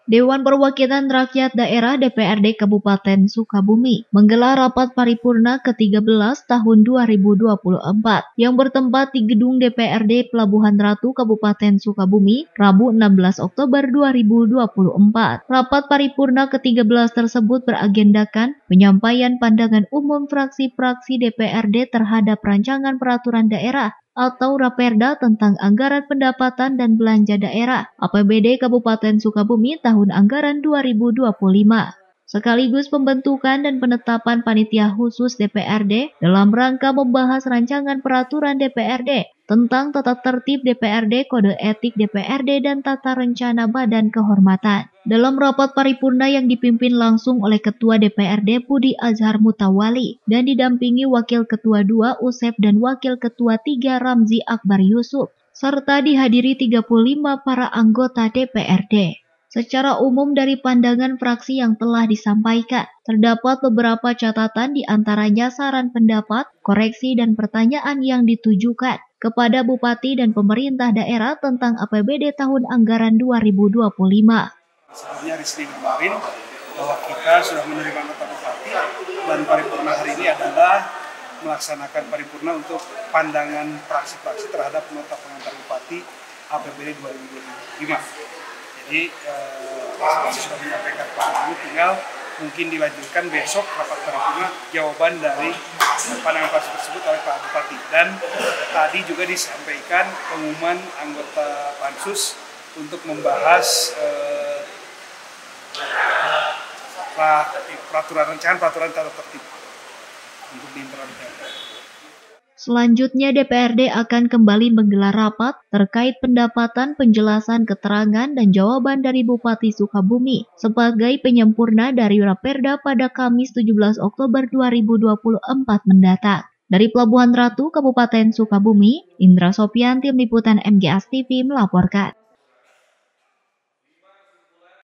Dewan Perwakilan Rakyat Daerah DPRD Kabupaten Sukabumi menggelar rapat paripurna ke-13 tahun 2024 yang bertempat di gedung DPRD Pelabuhan Ratu Kabupaten Sukabumi, Rabu 16 Oktober 2024. Rapat paripurna ke-13 tersebut beragendakan penyampaian pandangan umum fraksi-fraksi DPRD terhadap rancangan peraturan daerah atau Raperda tentang anggaran pendapatan dan belanja daerah APBD Kabupaten Sukabumi tahun anggaran 2025, sekaligus pembentukan dan penetapan panitia khusus DPRD dalam rangka membahas rancangan peraturan DPRD tentang tata tertib DPRD, kode etik DPRD, dan tata rencana Badan Kehormatan. Dalam rapat paripurna yang dipimpin langsung oleh Ketua DPRD Budi Azhar Mutawali dan didampingi Wakil Ketua 2 Usep dan Wakil Ketua 3 Ramzi Akbar Yusuf, serta dihadiri 35 para anggota DPRD. Secara umum dari pandangan fraksi yang telah disampaikan, terdapat beberapa catatan di antaranya saran pendapat, koreksi, dan pertanyaan yang ditujukan kepada Bupati dan pemerintah daerah tentang APBD tahun anggaran 2025. Sebelumnya hari Senin kemarin bahwa kita sudah menerima nota Bupati dan paripurna hari ini adalah melaksanakan paripurna untuk pandangan fraksi-fraksi terhadap nota pengantar Bupati APBD 2025. Jadi fraksi sudah menyampaikan pandangan, tinggal mungkin dilanjutkan besok rapat paripurna jawaban dari pandangan fraksi tersebut oleh Pak Bupati. Dan tadi juga disampaikan pengumuman anggota Pansus untuk membahas rancangan peraturan tata tertib untuk di internal DPRD. Selanjutnya DPRD akan kembali menggelar rapat terkait pendapatan, penjelasan, keterangan, dan jawaban dari Bupati Sukabumi sebagai penyempurna dari Raperda pada Kamis 17 Oktober 2024 mendatang. Dari Pelabuhan Ratu, Kabupaten Sukabumi, Indra Sopian, Tim Liputan MGS TV melaporkan.